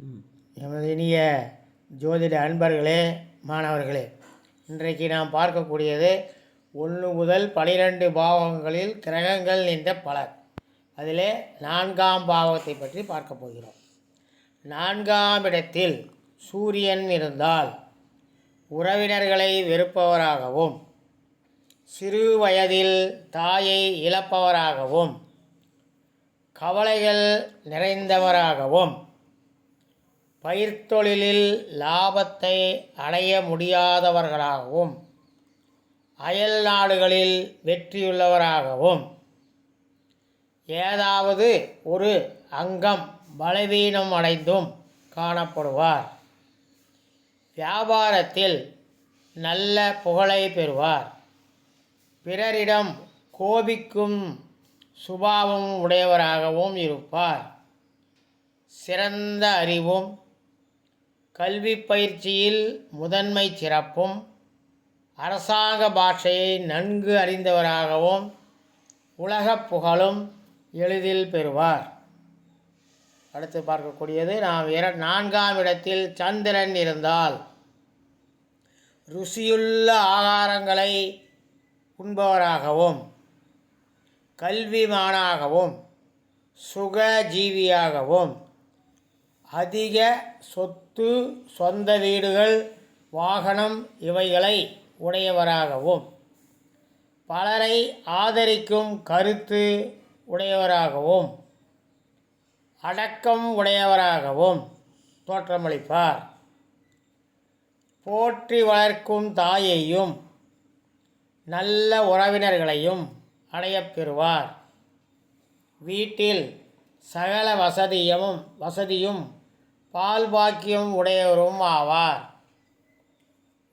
எமது இனிய ஜோதிட அன்பர்களே, மாணவர்களே, இன்றைக்கு நாம் பார்க்கக்கூடியது 1 முதல் 12 பாவகங்களில் கிரகங்கள் நின்ற பலர். அதிலே 4ஆம் பாவகத்தை பற்றி பார்க்க போகிறோம். 4ஆம் இடத்தில் சூரியன் இருந்தால் உறவினர்களை வெறுப்பவராகவும், சிறு வயதில் தாயை இழப்பவராகவும், கவலைகள் நிறைந்தவராகவும், பயிர்த்தொழிலில் லாபத்தை அடைய முடியாதவர்களாகவும், அயல் நாடுகளில் வெற்றியுள்ளவராகவும், ஏதாவது ஒரு அங்கம் பலவீனம் அடைந்தும் காணப்படுவார். வியாபாரத்தில் நல்ல புகழை பெறுவார். பிறரிடம் கோபிக்கும் சுபாவம் உடையவராகவும் இருப்பார். சிறந்த அறிவும் கல்வி பயிற்சியில் முதன்மை சிறப்பும், அரசாங்க பாஷையை நன்கு அறிந்தவராகவும், உலகப் புகழும் எளிதில் பெறுவார். அடுத்து பார்க்கக்கூடியது, நாம் 4ஆம் இடத்தில் சந்திரன் இருந்தால் ருசியுள்ள ஆகாரங்களை உண்பவராகவும், கல்விமானாகவும், சுகஜீவியாகவும், அதிக சொத்து, சொந்த வீடுகள், வாகனம் இவைகளை உடையவராகவும், பலரை ஆதரிக்கும் கருத்து உடையவராகவும், அடக்கம் உடையவராகவும் தோற்றமளிப்பார். போற்றி வளர்க்கும் தாயையும் நல்ல உறவினர்களையும் அடையப்பெறுவார். வீட்டில் சகல வசதியும் பால் பாக்கியம் உடையவரும் ஆவார்.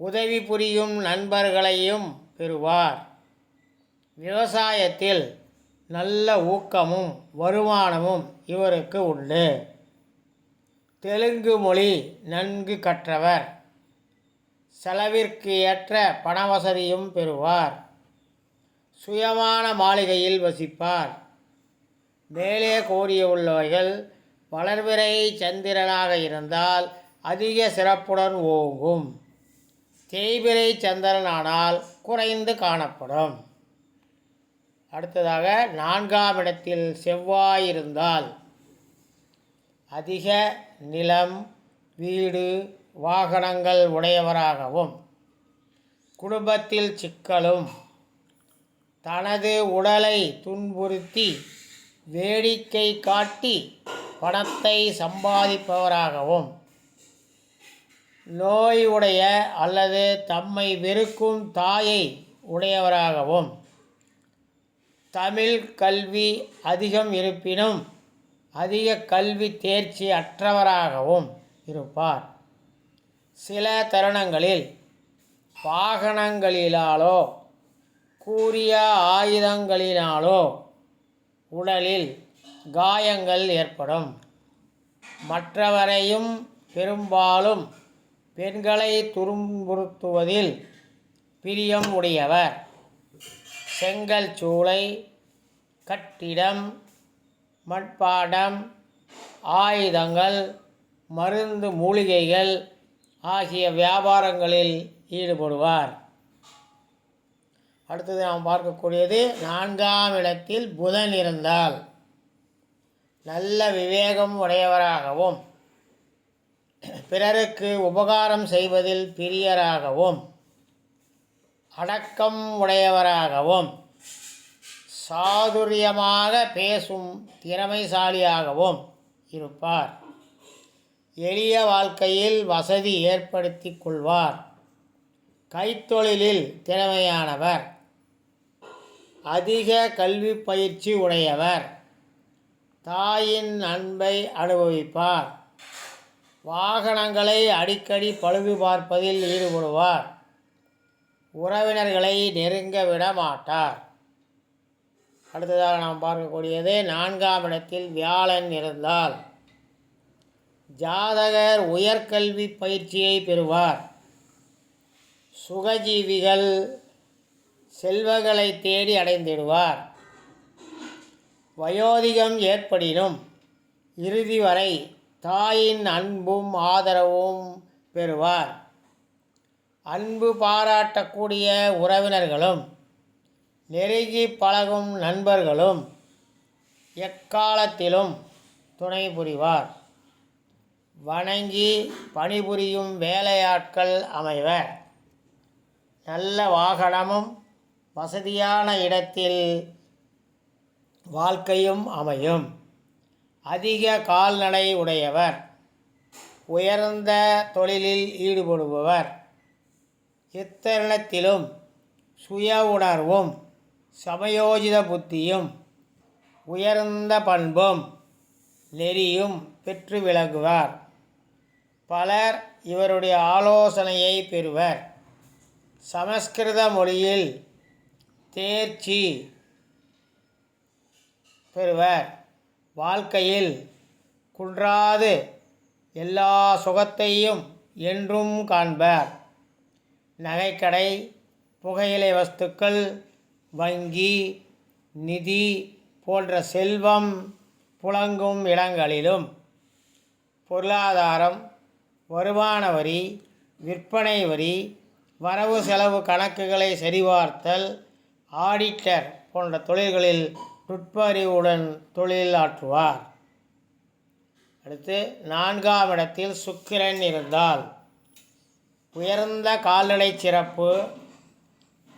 உதவி புரியும் நண்பர்களையும் பெறுவார். விவசாயத்தில் நல்ல ஊக்கமும் வருமானமும் இவருக்கு உண்டு. தெலுங்கு மொழி நன்கு கற்றவர். செலவிற்கு ஏற்ற பணவசதியும் பெறுவார். சுயமான மாளிகையில் வசிப்பார். மேலே கூறியுள்ளவைகள் வளர்பிறை சந்திரனாக இருந்தால் அதிக சிறப்புடன் ஓங்கும். தேய்பிறை சந்திரனானால் குறைந்து காணப்படும். அடுத்ததாக 4ஆம் இடத்தில் செவ்வாய் இருந்தால் அதிக நிலம், வீடு, வாகனங்கள் உடையவராகவும், குடும்பத்தில் சிக்கலும், தனது உடலை துன்புறுத்தி வேடிக்கை காட்டி பணத்தை சம்பாதிப்பவராகவும், நோய் உடைய அல்லது தம்மை வெறுக்கும் தாயை உடையவராகவும், தமிழ் கல்வி அதிகம் இருப்பினும் அதிக கல்வி தேர்ச்சி அற்றவராகவும் இருப்பார். சில தருணங்களில் வாகனங்களினாலோ கூரிய ஆயுதங்களினாலோ உடலில் காயங்கள் ஏற்படும். மற்றவரையும் பெரும்பாலும் பெண்களை துன்புறுத்துவதில் பிரியம் உடையவர். செங்கல் சூளை, கட்டிடம், மட்பாண்டம், ஆயுதங்கள், மருந்து மூலிகைகள் ஆகிய வியாபாரங்களில் ஈடுபடுவார். அடுத்தது நாம் பார்க்கக்கூடியது, 4ஆம் இடத்தில் புதன் இருந்தால் நல்ல விவேகம் உடையவராகவும், பிறருக்கு உபகாரம் செய்வதில் பிரியராகவும், அடக்கம் உடையவராகவும், சாதுரியமாக பேசும் திறமைசாலியாகவும் இருப்பார். எளிய வாழ்க்கையில் வசதி ஏற்படுத்தி கொள்வார். கைத்தொழிலில் திறமையானவர். அதிக கல்வி பயிற்சி உடையவர். தாயின் அன்பை அனுபவிப்பார். வாகனங்களை அடிக்கடி பழுது பார்ப்பதில் ஈடுபடுவார். உறவினர்களை நெருங்க விட மாட்டார். அடுத்ததாக நாம் பார்க்கக்கூடியது, 4ஆம் இடத்தில் வியாழன் இருந்தால் ஜாதகர் உயர்கல்வி பயிற்சியை பெறுவார். சுகஜீவிகள் செல்வங்களை தேடி அடைந்திடுவார். வயோதிகம் ஏற்படினும் இறுதி வரை தாயின் அன்பும் ஆதரவும் பெறுவார். அன்பு பாராட்டக்கூடிய உறவினர்களும் நெருங்கி பழகும் நண்பர்களும் எக்காலத்திலும் துணை புரிவார். வணங்கி பணிபுரியும் வேலையாட்கள் அமைவர். நல்ல வாகனமும் வசதியான இடத்தில் வாழ்க்கையும் அமையும். அதிக கால்நடை உடையவர். உயர்ந்த தொழிலில் ஈடுபடுபவர். எத்தருணத்திலும் சுய உணர்வும் சமயோஜித புத்தியும் உயர்ந்த பண்பும் நெறியும் பெற்று விளங்குவார். பலர் இவருடைய ஆலோசனையை பெறுவர். சமஸ்கிருத மொழியில் தேர்ச்சி பெறுவர். வாழ்க்கையில் குன்றாது எல்லா சுகத்தையும் என்றும் காண்பர். நகைக்கடை, புகையிலை வஸ்துக்கள், வங்கி, நிதி போன்ற செல்வம் புழங்கும் இடங்களிலும் பொருளாதாரம், வருமான வரி, விற்பனை வரி, வரவு செலவு கணக்குகளை சரிபார்த்தல், ஆடிட்டர் போன்ற தொழில்களில் நுட்ப அறிவுடன் தொழில் ஆற்றுவார். அடுத்து 4ஆம் இடத்தில் சுக்கிரன் இருந்தால் உயர்ந்த கால்நடை சிறப்பு,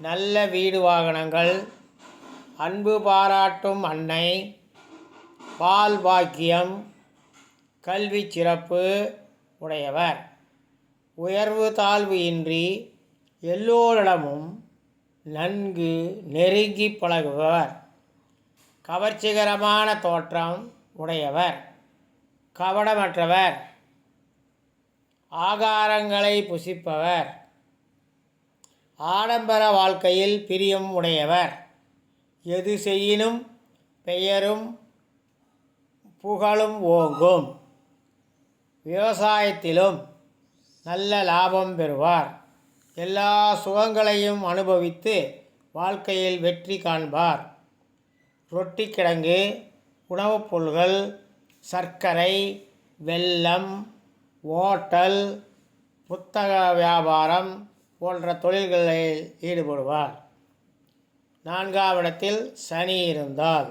நல்ல வீடு வாகனங்கள், அன்பு பாராட்டும் அன்னை, பால் பாக்கியம், கல்வி சிறப்பு உடையவர். உயர்வு தாழ்வு இன்றி எல்லோரிடமும் நன்கு நெருங்கி பழகுபவர். கவர்ச்சிகரமான தோற்றம் உடையவர். கபடமற்றவர். ஆகாரங்களை புசிப்பவர். ஆடம்பர வாழ்க்கையில் பிரியம் உடையவர். எது செய்யினும் பெயரும் புகழும் ஓங்கும். விவசாயத்திலும் நல்ல லாபம் பெறுவார். எல்லா சுகங்களையும் அனுபவித்து வாழ்க்கையில் வெற்றி காண்பார். ரொட்டி கிழங்கு, உணவுப் பொருள்கள், சர்க்கரை, வெல்லம், ஓட்டல், புத்தக வியாபாரம் போன்ற தொழில்களில் ஈடுபடுவார். 4ஆம் இடத்தில் சனி இருந்தால்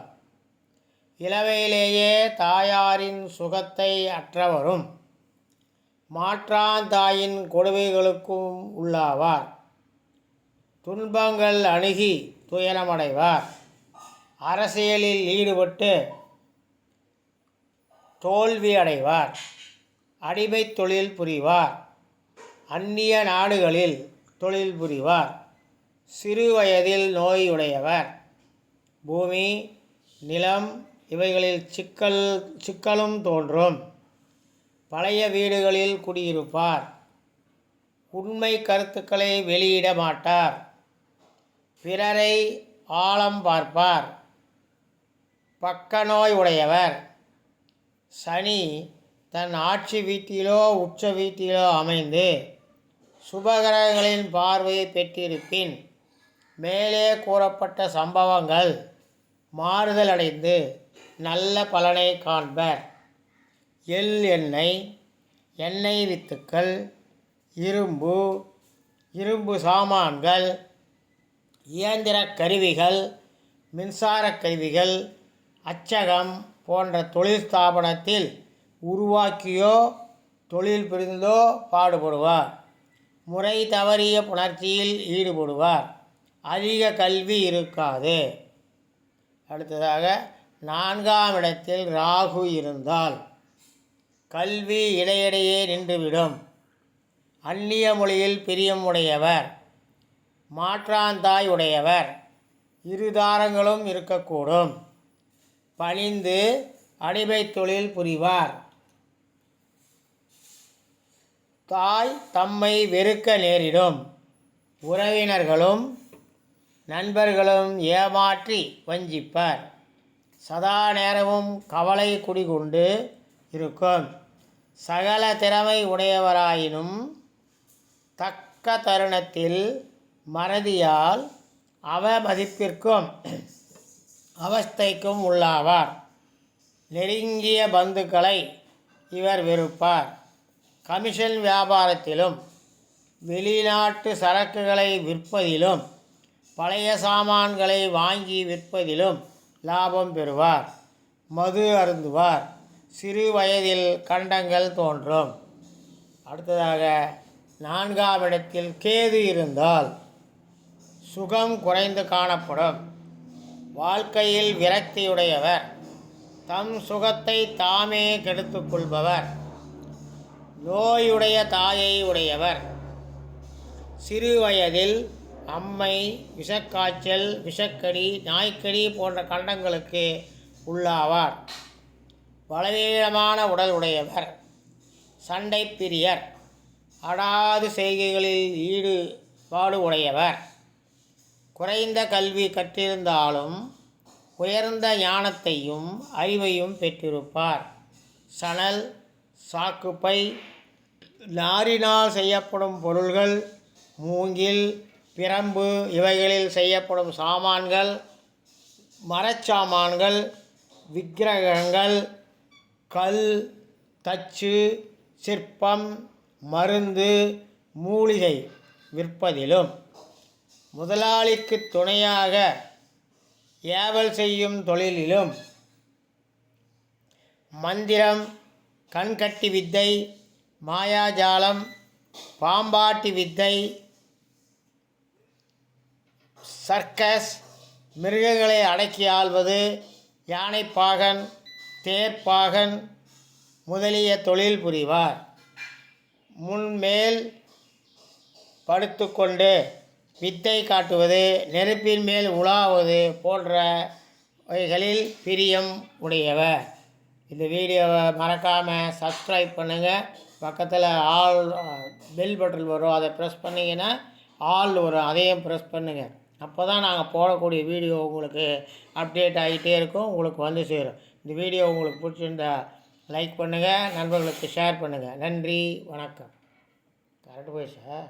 இளவையிலேயே தாயாரின் சுகத்தை அற்றவரும் மாற்றாந்தாயின் கொடுமைகளுக்கும் உள்ளாவார். துன்பங்கள் அணுகி துயரமடைவார். அரசியலில் ஈடுபட்டு தோல்வி அடைவார். அடிமை தொழில் புரிவார். அந்நிய நாடுகளில் தொழில் புரிவார். சிறு வயதில் நோயுடையவர். பூமி, நிலம் இவைகளில் சிக்கலும் தோன்றும். பழைய வீடுகளில் குடியிருப்பார். உண்மை கருத்துக்களை வெளியிட மாட்டார். பிறரை ஆழம் பார்ப்பார். பக்க நோய் உடையவர். சனி தன் ஆட்சி வீட்டிலோ உச்ச வீட்டிலோ அமைந்து சுபகிரகங்களின் பார்வையை பெற்றிருப்பின் மேலே கூறப்பட்ட சம்பவங்கள் மாறுதல் அடைந்து நல்ல பலனை காண்பர். எள் எண்ணெய், எண்ணெய் வித்துக்கள், இரும்பு சாமான்கள், இயந்திர கருவிகள், மின்சார கருவிகள், அச்சகம் போன்ற தொழில் ஸ்தாபனத்தில் உருவாக்கியோ தொழில் புரிந்தோ பாடுபடுவார். முறை தவறிய புணர்ச்சியில் ஈடுபடுவார். அதிக கல்வி இருக்காது. அடுத்ததாக 4ஆம் இடத்தில் ராகு இருந்தால் கல்வி இடையிடையே நின்றுவிடும். அந்நிய மொழியில் பிரியம் உடையவர். மாற்றாந்தாய் உடையவர். இருதாரங்களும் இருக்கக்கூடும். பணிந்து அடிமை தொழில் புரிவார். தாய் தம்மை வெறுக்க நேரிடும். உறவினர்களும் நண்பர்களும் ஏமாற்றி வஞ்சிப்பர். சதா நேரமும் கவலை குடிகொண்டு இருக்கும். சகல திறமை உடையவராயினும் தக்க தருணத்தில் மறதியால் அவமதிப்பிற்கும் அவஸ்தைக்கும் உள்ளாவார். நெருங்கிய பந்துக்களை இவர் வெறுப்பார். கமிஷன் வியாபாரத்திலும் வெளிநாட்டு சரக்குகளை விற்பதிலும் பழைய சாமான்களை வாங்கி விற்பதிலும் லாபம் பெறுவார். மது அருந்துவார். சிறு வயதில் கண்டங்கள் தோன்றும். அடுத்ததாக 4ஆம் இடத்தில் கேது இருந்தால் சுகம் குறைந்து காணப்படும். வாழ்க்கையில் விரக்தியுடையவர். தம் சுகத்தை தாமே கெடுத்து கொள்பவர். நோயுடைய தாயை உடையவர். சிறு வயதில் அம்மை, விஷக்காய்ச்சல், விஷக்கடி, நாய்க்கடி போன்ற கண்டங்களுக்கு உள்ளாவார். பலவீனமான உடல் உடையவர். சண்டை பிரியர். அடாது செய்கைகளில் ஈடுபாடு உடையவர். குறைந்த கல்வி கற்றிருந்தாலும் உயர்ந்த ஞானத்தையும் அறிவையும் பெற்றிருப்பார். சணல், சாக்குப்பை, நாரினால் செய்யப்படும் பொருள்கள், மூங்கில், பிரம்பு இவைகளில் செய்யப்படும் சாமான்கள், மரச்சாமான்கள், விக்கிரகங்கள், கல், தச்சு, சிற்பம், மருந்து, மூலிகை விற்பதிலும் முதலாளிக்கு துணையாக ஏவல் செய்யும் தொழிலிலும் மந்திரம், கண்கட்டி வித்தை, மாயாஜாலம், பாம்பாட்டி வித்தை, சர்க்கஸ், மிருகங்களை அடக்கி ஆள்வது, யானைப்பாகன், தேர்ப்பாகன் முதலிய தொழில் புரிவார். முன்மேல் படுத்துக்கொண்டு வித்தை காட்டுவது, நெருப்பின் மேல் உலாவது போன்றவைகளில் பிரியம் உடையவர். இந்த வீடியோவை மறக்காமல் சப்ஸ்கிரைப் பண்ணுங்கள். பக்கத்தில் ஆல் பெல் பட்டன் வரும், அதை ப்ரெஸ் பண்ணிங்கன்னா ஆல் வரும், அதையும் ப்ரெஸ் பண்ணுங்கள். அப்போ தான் நாங்கள் போடக்கூடிய வீடியோ உங்களுக்கு அப்டேட் ஆகிட்டே இருக்கும், உங்களுக்கு வந்து சேரும். இந்த வீடியோ உங்களுக்கு பிடிச்சிருந்தா லைக் பண்ணுங்கள், நண்பர்களுக்கு ஷேர் பண்ணுங்கள். நன்றி, வணக்கம். கரெக்டு போய் சார்.